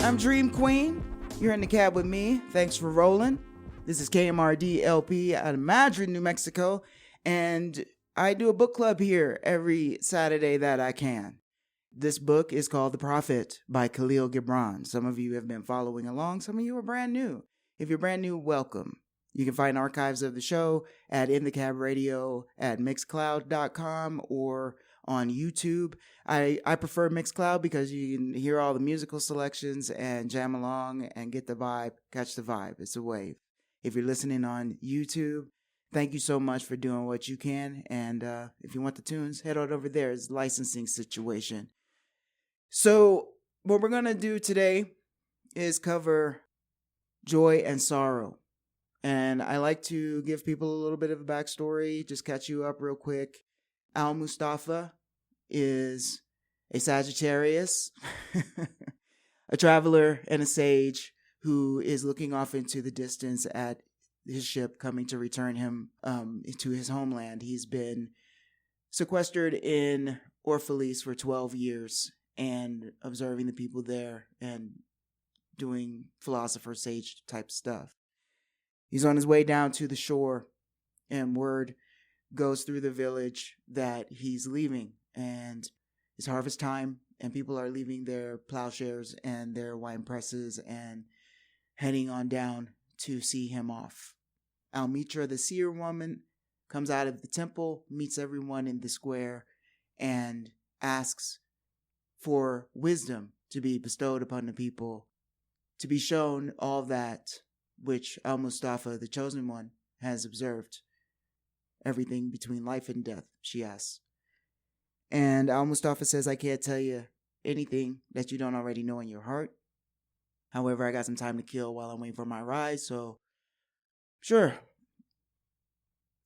I'm Dream Queen. You're in the cab with me. Thanks for rolling. This is KMRD LP out of Madrid, New Mexico, and I do a book club here every Saturday that I can. This book is called The Prophet by Kahlil Gibran. Some of you have been following along. Some of you are brand new. If you're brand new, welcome. You can find archives of the show at In the Cab Radio at Mixcloud.com or on YouTube. I prefer Mixcloud because you can hear all the musical selections and jam along and get the vibe, catch the vibe. It's a wave. If you're listening on YouTube, thank you so much for doing what you can. And if you want the tunes, head on over there. It's a licensing situation. So what we're going to do today is cover joy and sorrow. And I like to give people a little bit of a backstory, just catch you up real quick. Al-Mustafa is a Sagittarius, a traveler and a sage who is looking off into the distance at his ship coming to return him to his homeland. He's been sequestered in Orphalese for 12 years and observing the people there and doing philosopher sage type stuff. He's on his way down to the shore, and word goes through the village that he's leaving, and it's harvest time, and people are leaving their plowshares and their wine presses and heading on down to see him off. Almitra, the seer woman, comes out of the temple, meets everyone in the square, and asks for wisdom to be bestowed upon the people, to be shown all that which Al-Mustafa, the chosen one, has observed. Everything between life and death, she asks. And Al-Mustafa says, I can't tell you anything that you don't already know in your heart. However, I got some time to kill while I'm waiting for my ride, so sure.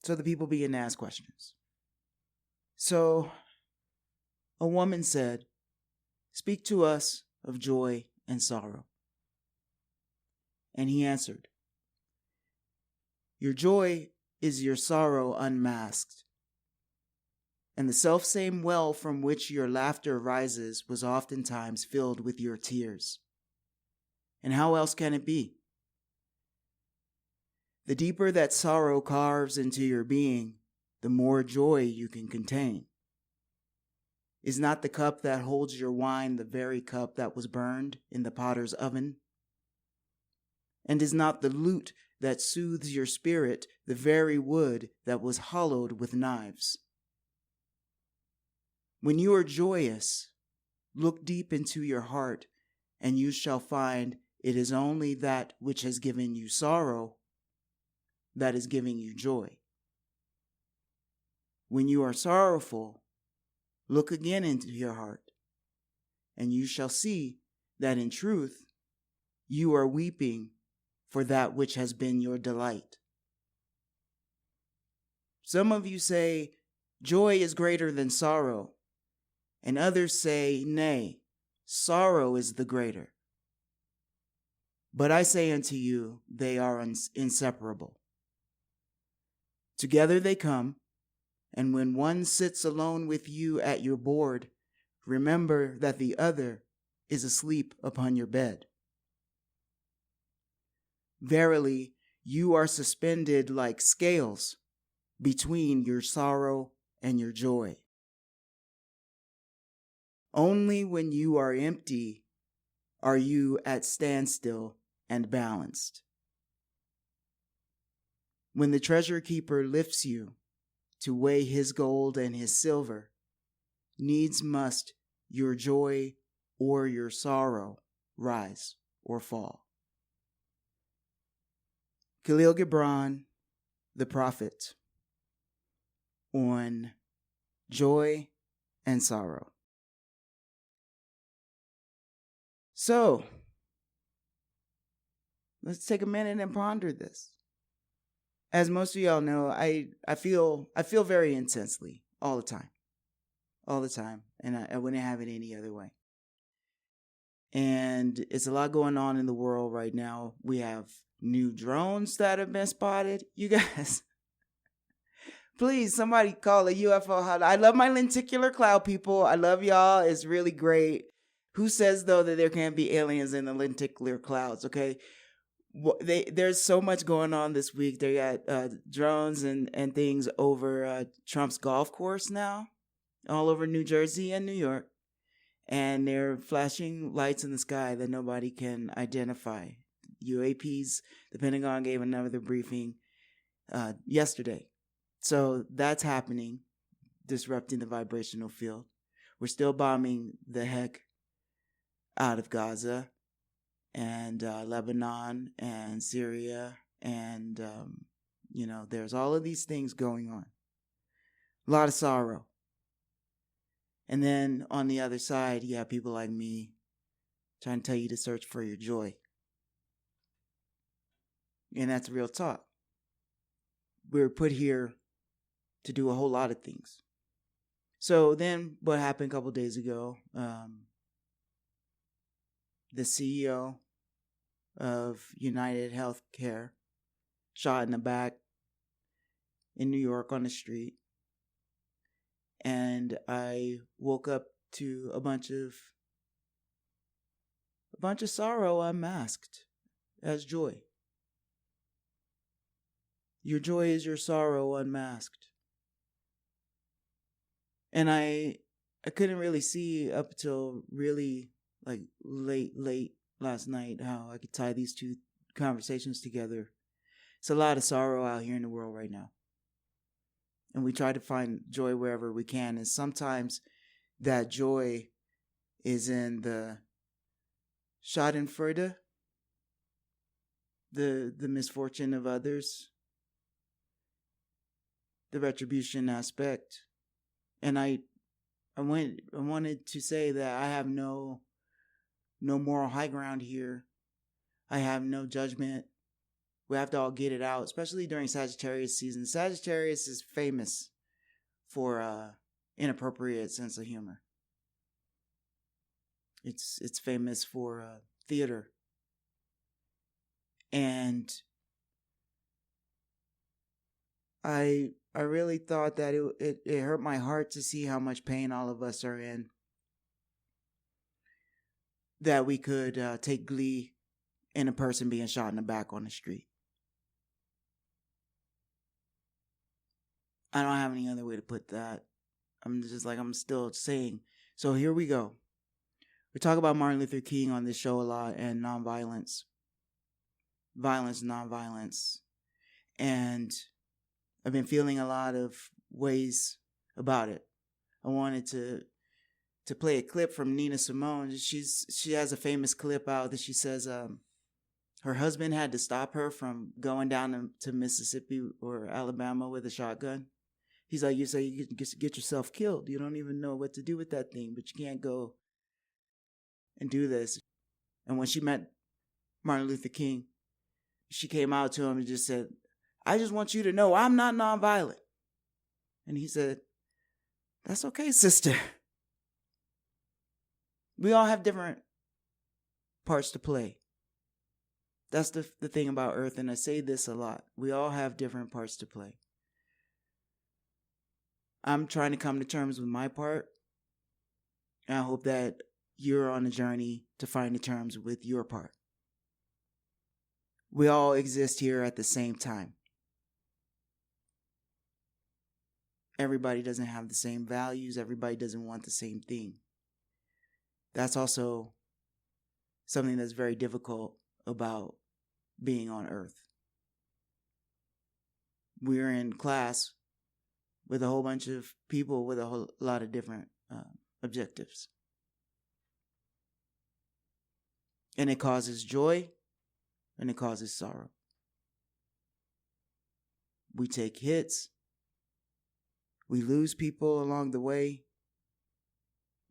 So the people begin to ask questions. So a woman said, speak to us of joy and sorrow. And he answered, your joy is your sorrow unmasked, and the selfsame well from which your laughter rises was oftentimes filled with your tears. And how else can it be? The deeper that sorrow carves into your being, the more joy you can contain. Is not the cup that holds your wine the very cup that was burned in the potter's oven? And is not the lute that soothes your spirit the very wood that was hollowed with knives? When you are joyous, look deep into your heart, and you shall find it is only that which has given you sorrow that is giving you joy. When you are sorrowful, look again into your heart, and you shall see that in truth you are weeping for that which has been your delight. Some of you say, joy is greater than sorrow, and others say, nay, sorrow is the greater. But I say unto you, they are inseparable. Together they come, and when one sits alone with you at your board, remember that the other is asleep upon your bed. Verily, you are suspended like scales between your sorrow and your joy. Only when you are empty are you at standstill and balanced. When the treasure keeper lifts you to weigh his gold and his silver, needs must your joy or your sorrow rise or fall. Kahlil Gibran, the Prophet, on joy and sorrow. So, let's take a minute and ponder this. As most of y'all know, I feel very intensely all the time, and I wouldn't have it any other way. And it's a lot going on in the world right now. We have new drones that have been spotted. You guys, Please, somebody call a UFO hotline. I love my lenticular cloud people. I love y'all. It's really great. Who says, though, that there can't be aliens in the lenticular clouds, okay? There's so much going on this week. They got drones and things over Trump's golf course now, all over New Jersey and New York. And they're flashing lights in the sky that nobody can identify. UAPs, the Pentagon gave another briefing yesterday. So that's happening, disrupting the vibrational field. We're still bombing the heck out of Gaza and Lebanon and Syria. And, there's all of these things going on. A lot of sorrow. And then on the other side, you have people like me trying to tell you to search for your joy. And that's real talk. We're put here to do a whole lot of things. So then what happened a couple days ago, the CEO of UnitedHealthcare shot in the back in New York on the street. And I woke up to a bunch of sorrow unmasked as joy. Your joy is your sorrow unmasked. And I couldn't really see up till really like late last night how I could tie these two conversations together. It's a lot of sorrow out here in the world right now. And we try to find joy wherever we can. And sometimes that joy is in the Schadenfreude, the misfortune of others, the retribution aspect. And I wanted to say that I have no moral high ground here. I have no judgment. We have to all get it out, especially during Sagittarius season. Sagittarius is famous for inappropriate sense of humor. It's famous for theater. And I really thought that it hurt my heart to see how much pain all of us are in. That we could take glee in a person being shot in the back on the street. I don't have any other way to put that. I'm still saying. So here we go. We talk about Martin Luther King on this show a lot and nonviolence. Violence, nonviolence. And I've been feeling a lot of ways about it. I wanted to play a clip from Nina Simone. She has a famous clip out that she says her husband had to stop her from going down to Mississippi or Alabama with a shotgun. He's like, you say you get yourself killed. You don't even know what to do with that thing, but you can't go and do this. And when she met Martin Luther King, she came out to him and just said, I just want you to know I'm not nonviolent. And he said, that's okay, sister. We all have different parts to play. That's the thing about Earth, and I say this a lot. We all have different parts to play. I'm trying to come to terms with my part, and I hope that you're on a journey to find the terms with your part. We all exist here at the same time. Everybody doesn't have the same values. Everybody doesn't want the same thing. That's also something that's very difficult about being on Earth. We're in class with a whole bunch of people with a whole lot of different objectives. And it causes joy and it causes sorrow. We take hits. We lose people along the way.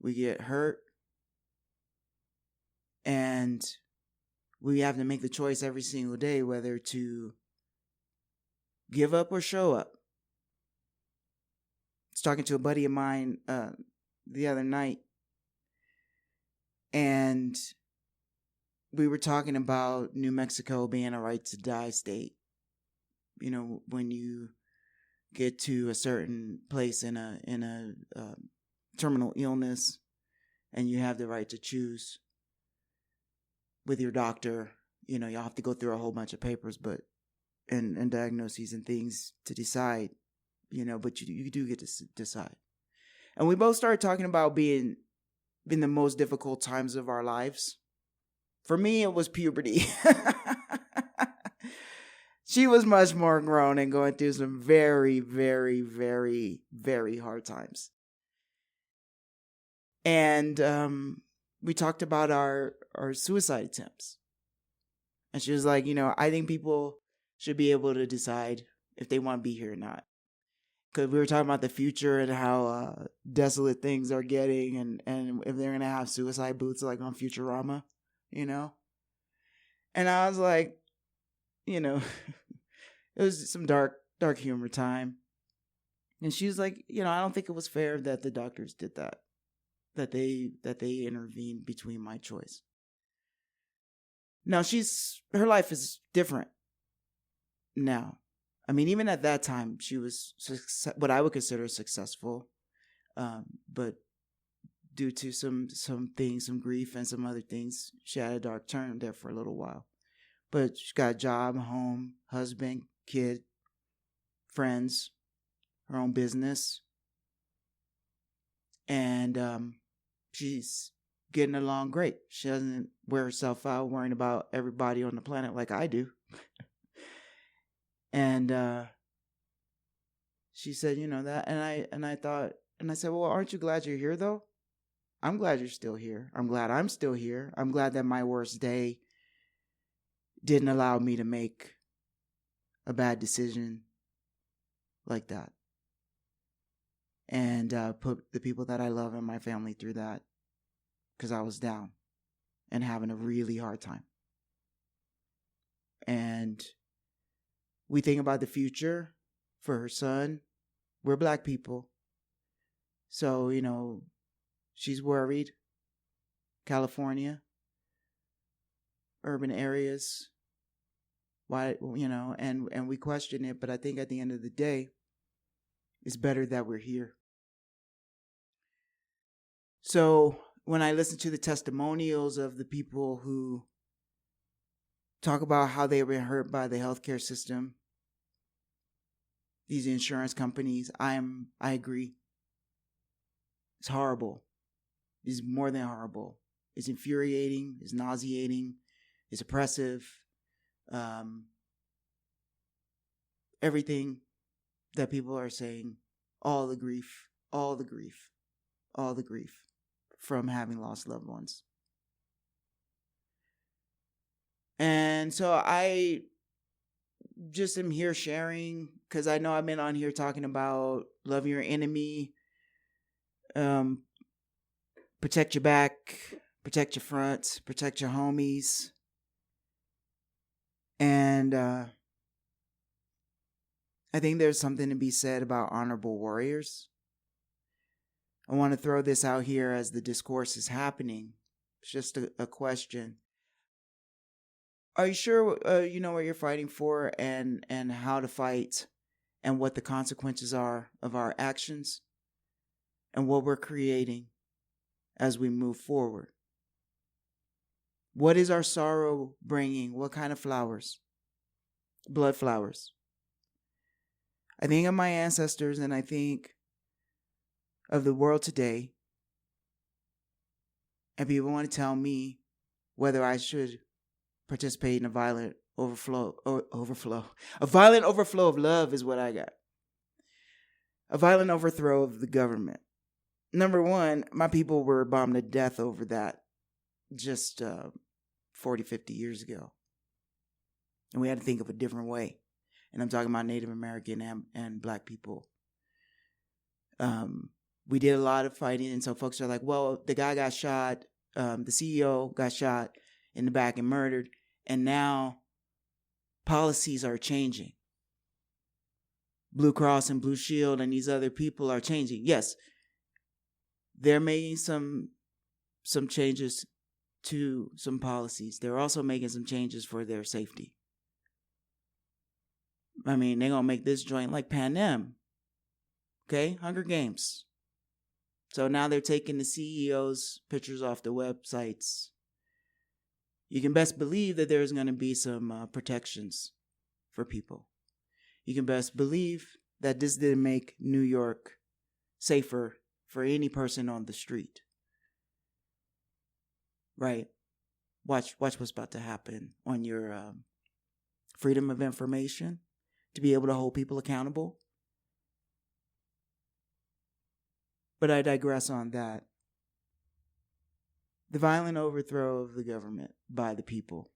We get hurt. And we have to make the choice every single day whether to give up or show up. I was talking to a buddy of mine the other night, and we were talking about New Mexico being a right to die state. You know, when you get to a certain place in a terminal illness, and you have the right to choose with your doctor. You know, you'll have to go through a whole bunch of papers, but and diagnoses and things to decide. You know, but you do get to decide. And we both started talking about being in the most difficult times of our lives. For me, it was puberty. She was much more grown and going through some very, very, very, very hard times. And we talked about our suicide attempts. And she was like, you know, I think people should be able to decide if they want to be here or not. Because we were talking about the future and how desolate things are getting, and if they're going to have suicide booths like on Futurama, you know? And I was like, you know, it was some dark humor time. And she was like, you know, I don't think it was fair that the doctors did that they intervened between my choice. Now her life is different now. I mean, even at that time, she was what I would consider successful, but due to some things, some grief and some other things, she had a dark turn there for a little while. But she got a job, home, husband, kid, friends, her own business, and she's getting along great. She doesn't wear herself out worrying about everybody on the planet like I do. And she said, you know, that, and I thought, and I said, well, aren't you glad you're here though? I'm glad you're still here. I'm glad I'm still here. I'm glad that my worst day didn't allow me to make a bad decision like that. And put the people that I love and my family through that, because I was down and having a really hard time. And we think about the future for her son. We're Black people. So, you know, she's worried. California, urban areas. Why, you know, and we question it, but I think at the end of the day, it's better that we're here. So when I listen to the testimonials of the people who talk about how they were hurt by the healthcare system, these insurance companies, I agree. It's horrible. It's more than horrible. It's infuriating. It's nauseating. It's oppressive. Everything that people are saying, all the grief from having lost loved ones. And so I just am here sharing, because I know I've been on here talking about love your enemy, protect your back, protect your front, protect your homies. And I think there's something to be said about honorable warriors. I want to throw this out here as the discourse is happening. It's just a question. Are you sure you know what you're fighting for, and how to fight, and what the consequences are of our actions, and what we're creating as we move forward? What is our sorrow bringing? What kind of flowers? Blood flowers. I think of my ancestors, and I think of the world today, and people want to tell me whether I should participate in a violent overflow. A violent overflow of love is what I got. A violent overthrow of the government. Number one, my people were bombed to death over that just 40, 50 years ago. And we had to think of a different way. And I'm talking about Native American and Black people. We did a lot of fighting, and so folks are like, well, the guy got shot, the CEO got shot in the back and murdered, and now policies are changing. Blue Cross and Blue Shield and these other people are changing. Yes, they're making some changes to some policies. They're also making some changes for their safety. I mean, they're going to make this joint like Pan Am. Okay, Hunger Games. So now they're taking the CEOs' pictures off the websites. You can best believe that there's going to be some protections for people. You can best believe that this didn't make New York safer for any person on the street. Right? Watch what's about to happen on your freedom of information to be able to hold people accountable. But I digress on that. The violent overthrow of the government by the people.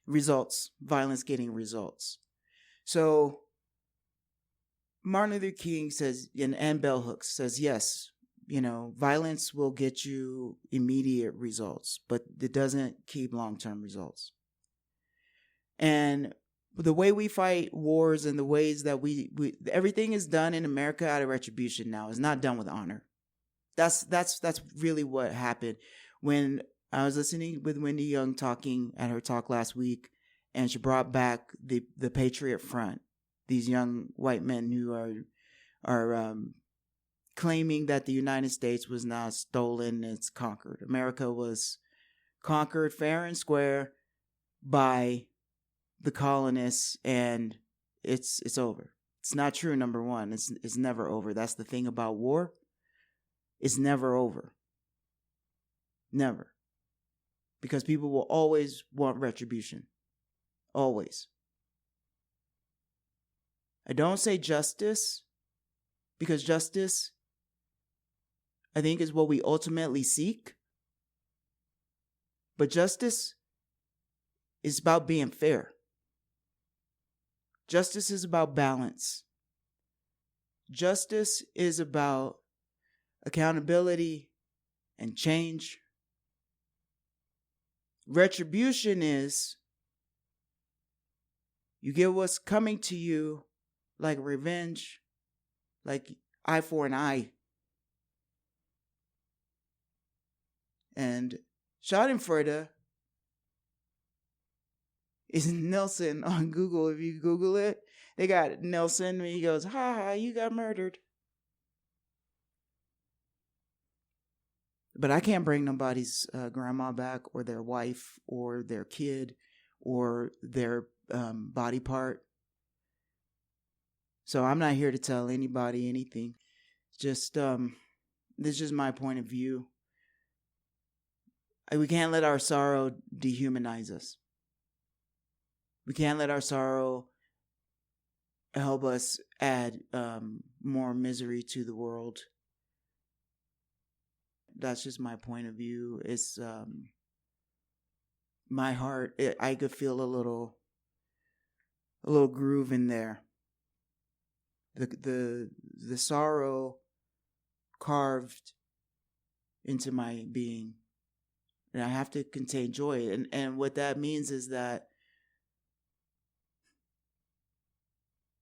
Results. Violence getting results. So Martin Luther King says, and Bell Hooks says, yes, violence will get you immediate results, but it doesn't keep long-term results. And the way we fight wars and the ways that we everything is done in America out of retribution now. It's not done with honor. That's really what happened. When I was listening with Wendy Young talking at her talk last week, and she brought back the Patriot Front, these young white men who are claiming that the United States was not stolen, it's conquered. America was conquered fair and square by the colonists, and it's over. It's not true, number one. It's never over. That's the thing about war. It's never over. Never. Because people will always want retribution. Always. I don't say justice, because justice, I think, is what we ultimately seek. But justice is about being fair. Justice is about balance. Justice is about accountability and change. Retribution is you get what's coming to you, like revenge, like eye for an eye. And Schadenfreude is Nelson on Google. If you Google it, they got Nelson when he goes, "Ha ha, you got murdered." But I can't bring nobody's grandma back, or their wife, or their kid, or their body part. So I'm not here to tell anybody anything. Just this is just my point of view. We can't let our sorrow dehumanize us. We can't let our sorrow help us add more misery to the world. That's just my point of view. It's my heart. I could feel a little groove in there. The sorrow carved into my being, and I have to contain joy. And what that means is that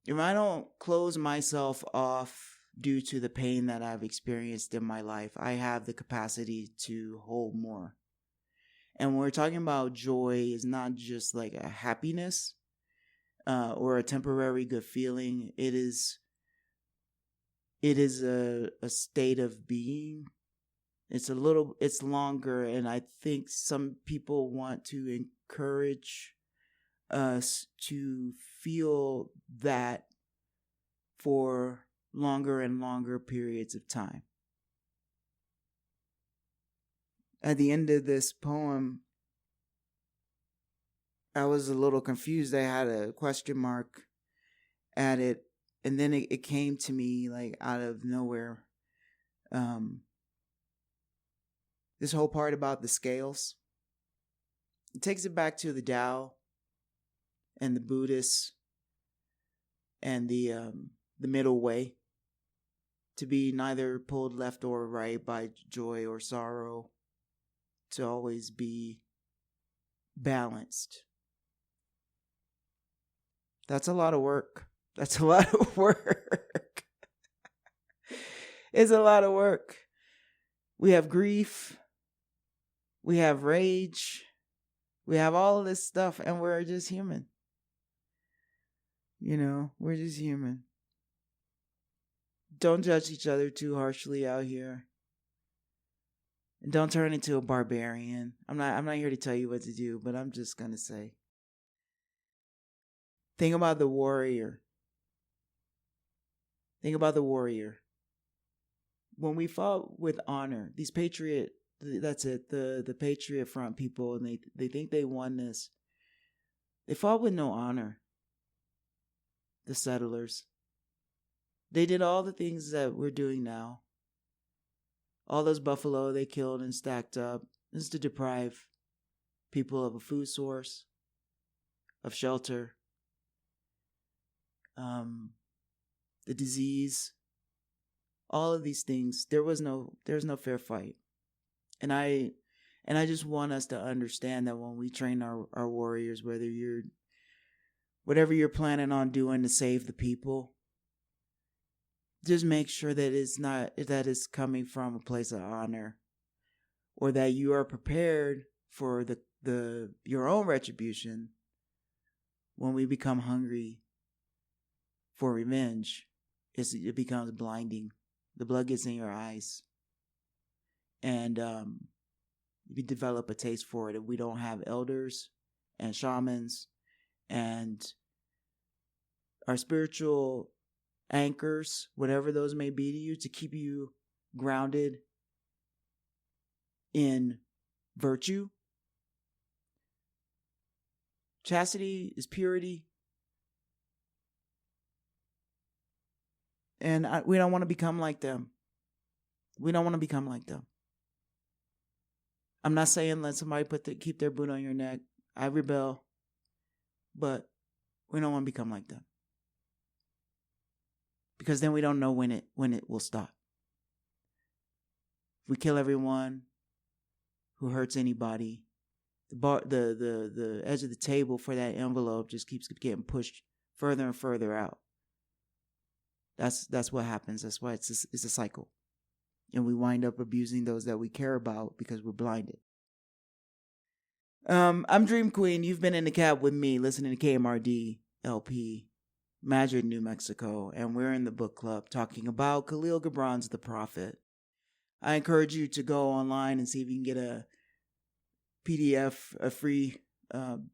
if I don't close myself off due to the pain that I've experienced in my life, I have the capacity to hold more. And when we're talking about joy, it's not just like a happiness or a temporary good feeling. It is a state of being. It's longer, and I think some people want to encourage us to feel that for longer and longer periods of time. At the end of this poem, I was a little confused. I had a question mark at it, and then it came to me like out of nowhere. This whole part about the scales, it takes it back to the Tao and the Buddhists and the middle way, to be neither pulled left or right by joy or sorrow, to always be balanced. That's a lot of work. That's a lot of work. It's a lot of work. We have grief. We have rage. We have all of this stuff, and we're just human. We're just human. don't judge each other too harshly out here. And don't turn into a barbarian. I'm not here to tell you what to do, but I'm just going to say, think about the warrior. Think about the warrior. When we fought with honor, these patriot, that's it, the Patriot Front people, and they think they won this. They fought with no honor. The settlers. They did all the things that we're doing now. All those buffalo they killed and stacked up. This is to deprive people of a food source, of shelter, the disease, all of these things. There's no fair fight. And I just want us to understand that when we train our warriors, whatever you're planning on doing to save the people, just make sure that it's coming from a place of honor, or that you are prepared for your own retribution when we become hungry for revenge. It becomes blinding. The blood gets in your eyes, and you develop a taste for it. If we don't have elders and shamans and our spiritual anchors, whatever those may be to you, to keep you grounded in virtue. Chastity is purity. And we don't want to become like them. We don't want to become like them. I'm not saying let somebody keep their boot on your neck. I rebel. But we don't want to become like them. Because then we don't know when it will stop. If we kill everyone who hurts anybody, the edge of the table for that envelope just keeps getting pushed further and further out. That's what happens. That's why it's a cycle. And we wind up abusing those that we care about because we're blinded. I'm Dream Queen. You've been in the cab with me listening to KMRD LP, Madrid, New Mexico, and we're in the book club talking about Kahlil Gibran's The Prophet. I encourage you to go online and see if you can get a PDF, a free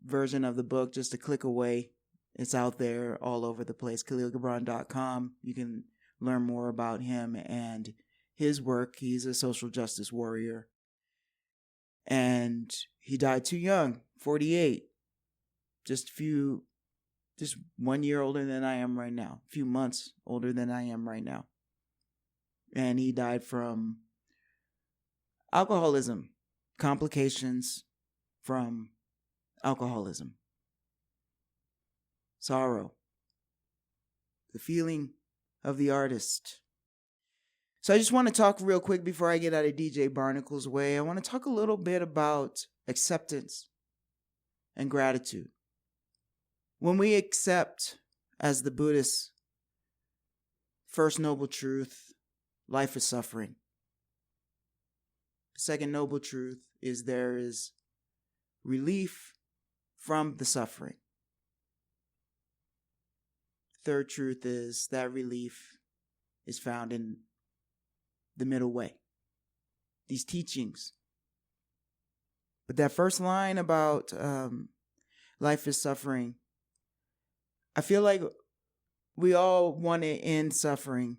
version of the book, just a click away. It's out there all over the place. KahlilGibran.com. You can learn more about him and his work. He's a social justice warrior. And he died too young, 48. Just 1 year older than I am right now. A few months older than I am right now. And he died from alcoholism, complications from alcoholism. Sorrow. The feeling of the artist. So I just want to talk real quick before I get out of DJ Barnacle's way. I want to talk a little bit about acceptance and gratitude. When we accept, as the Buddhist first noble truth, life is suffering. The second noble truth is there is relief from the suffering. The third truth is that relief is found in the middle way. These teachings. But that first line about life is suffering, I feel like we all want to end suffering.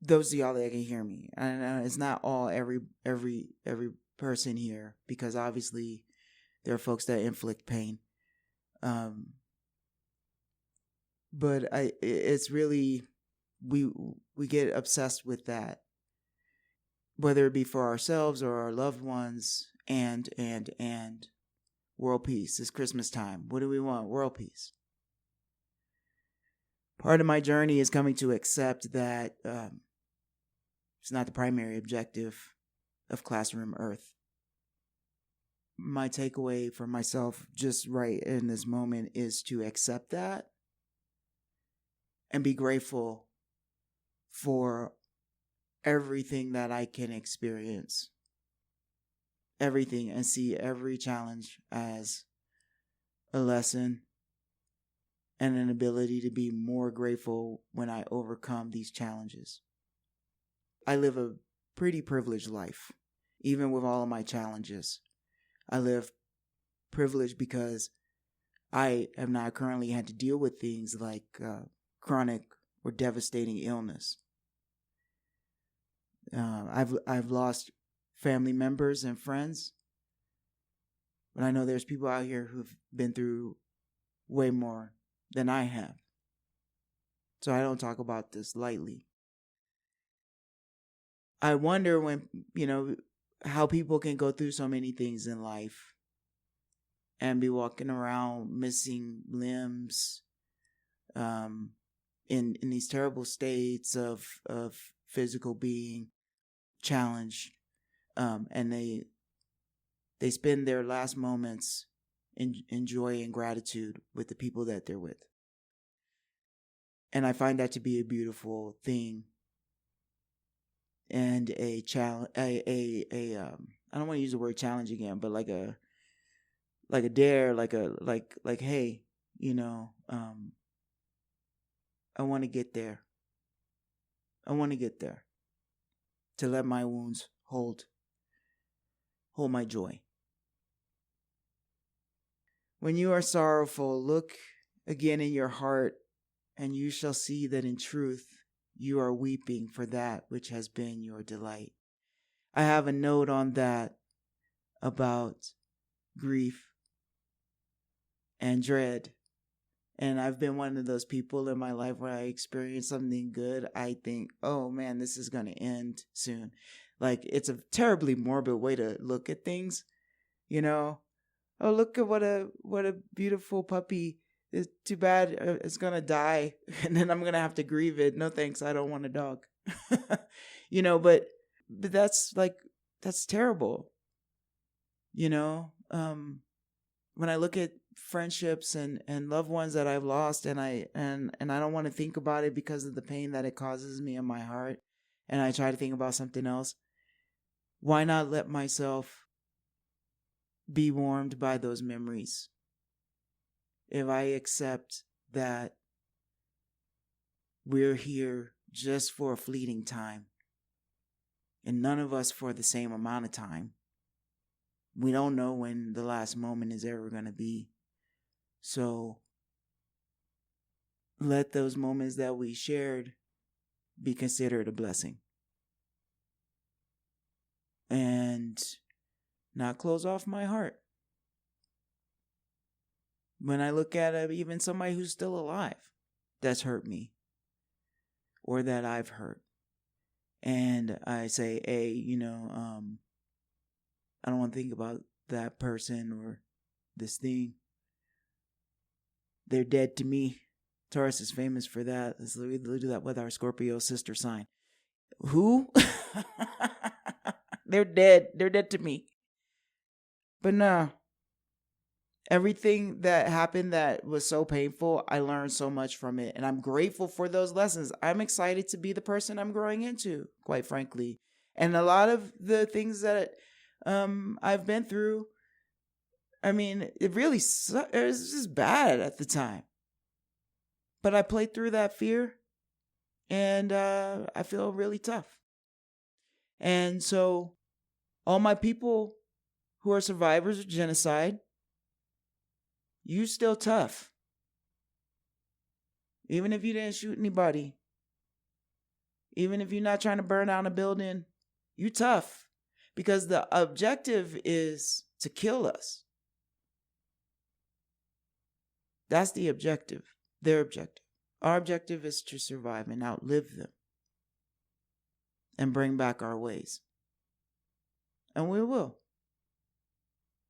Those of y'all that can hear me, and it's not all every person here, because obviously there are folks that inflict pain. But it's really we get obsessed with that, whether it be for ourselves or our loved ones, and world peace. It's Christmas time. What do we want? World peace. Part of my journey is coming to accept that it's not the primary objective of Classroom Earth. My takeaway for myself just right in this moment is to accept that and be grateful for everything that I can experience. Everything, and see every challenge as a lesson and an ability to be more grateful when I overcome these challenges. I live a pretty privileged life, even with all of my challenges. I live privileged because I have not currently had to deal with things like chronic or devastating illness. I've lost family members and friends, but I know there's people out here who've been through way more than I have. So I don't talk about this lightly. I wonder when, how people can go through so many things in life and be walking around missing limbs, in these terrible states of physical being challenged, and they spend their last moments in joy and gratitude with the people that they're with. And I find that to be a beautiful thing. And I don't want to use the word challenge again, but like a dare, like hey, I want to get there. I want to get there to let my wounds hold my joy. When you are sorrowful, look again in your heart, and you shall see that in truth you are weeping for that which has been your delight. I have a note on that about grief and dread. And I've been one of those people in my life where I experience something good. I think, oh man, this is going to end soon. Like, it's a terribly morbid way to look at things, Oh, look at what a beautiful puppy. It's too bad it's going to die. And then I'm going to have to grieve it. No thanks. I don't want a dog. But that's terrible. When I look at friendships and loved ones that I've lost, and I don't want to think about it because of the pain that it causes me in my heart, and I try to think about something else, why not let myself be warmed by those memories? If I accept that we're here just for a fleeting time, and none of us for the same amount of time, we don't know when the last moment is ever going to be. So let those moments that we shared be considered a blessing. And not close off my heart. When I look at even somebody who's still alive that's hurt me, or that I've hurt, and I say, hey, I don't want to think about that person or this thing. They're dead to me. Taurus is famous for that. We do that with our Scorpio sister sign. Who? They're dead. They're dead to me. But no. Everything that happened that was so painful, I learned so much from it. And I'm grateful for those lessons. I'm excited to be the person I'm growing into, quite frankly. And a lot of the things that I've been through, it really it was just bad at the time. But I played through that fear, and I feel really tough. And so all my people who are survivors of genocide, you still tough. Even if you didn't shoot anybody, even if you're not trying to burn down a building, you tough. Because the objective is to kill us. That's the objective, their objective. Our objective is to survive and outlive them and bring back our ways. And we will.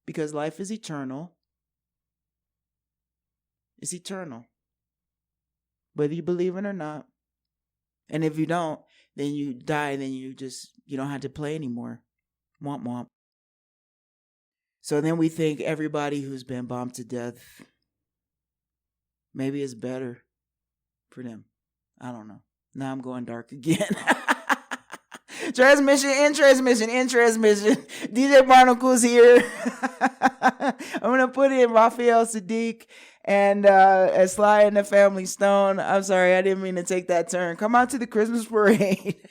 Because life is eternal. It's eternal. Whether you believe it or not. And if you don't, then you die, then you don't have to play anymore. Womp womp. So then we think everybody who's been bombed to death, maybe it's better for them. I don't know. Now I'm going dark again. Transmission. DJ Barnacle's here. I'm going to put in Raphael Sadiq And Sly and the Family Stone. I'm sorry, I didn't mean to take that turn. Come out to the Christmas parade.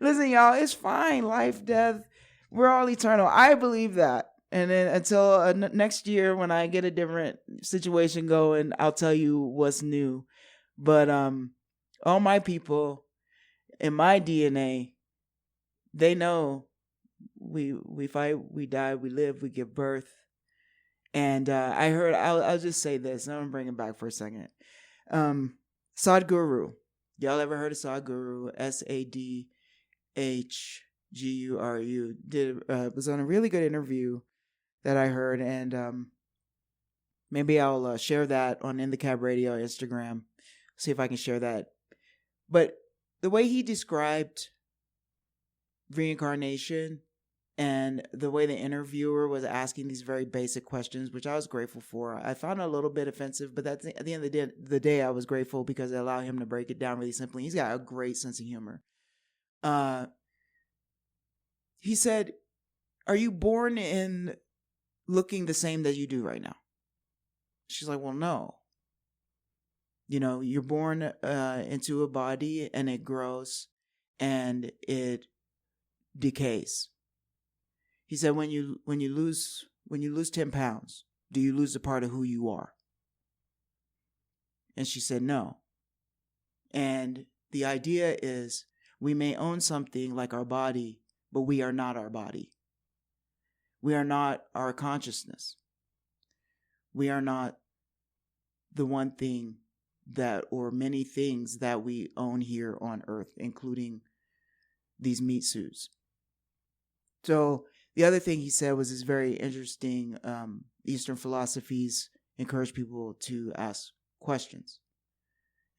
Listen, y'all, it's fine. Life, death, we're all eternal. I believe that. And then until next year, when I get a different situation going, I'll tell you what's new. But all my people in my DNA, they know we fight, we die, we live, we give birth. And I heard, I'll just say this. I'm going to bring it back for a second. Sadhguru. Y'all ever heard of Sadhguru? Sadhguru. Was on a really good interview that I heard. And maybe I'll share that on In the Cab Radio Instagram. See if I can share that. But the way he described reincarnation and the way the interviewer was asking these very basic questions, which I was grateful for, I found it a little bit offensive, but at the end of the day, I was grateful because it allowed him to break it down really simply. He's got a great sense of humor. He said, "Are you born in looking the same that you do right now?" She's like, "Well, no. You know, you're born into a body and it grows and it decays." He said, when you lose 10 pounds, do you lose a part of who you are? And she said, no. And the idea is we may own something like our body, but we are not our body. We are not our consciousness. We are not the one thing or many things that we own here on earth, including these meat suits. So the other thing he said was this very interesting, Eastern philosophies encourage people to ask questions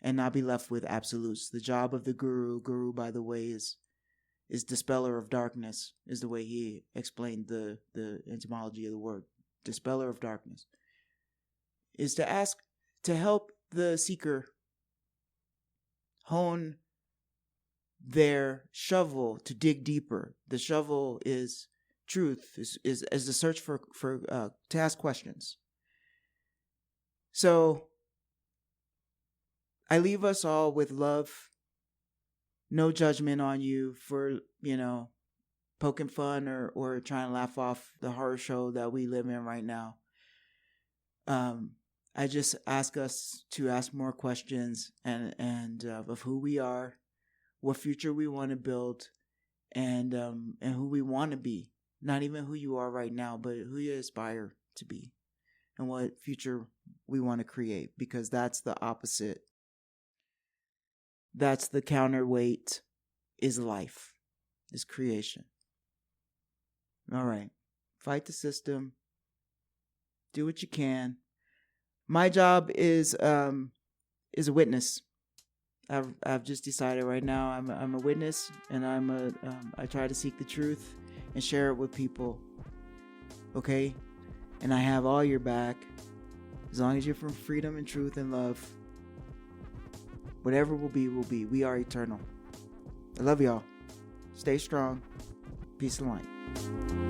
and not be left with absolutes. The job of the guru, by the way, is dispeller of darkness, is the way he explained the etymology of the word. Dispeller of darkness is to ask, to help the seeker hone their shovel to dig deeper. The shovel is truth, is the search for to ask questions. So I leave us all with love, no judgment on you for, poking fun or trying to laugh off the horror show that we live in right now. I just ask us to ask more questions and of who we are, what future we want to build, and who we want to be. Not even who you are right now, but who you aspire to be, and what future we want to create, because that's the opposite. That's the counterweight, is life, is creation. All right. Fight the system. Do what you can. My job is a witness. I've just decided right now I'm a witness, and I try to seek the truth and share it with people. Okay? And I have all your back. As long as you're from freedom and truth and love. Whatever will be, will be. We are eternal. I love y'all. Stay strong. Peace and light.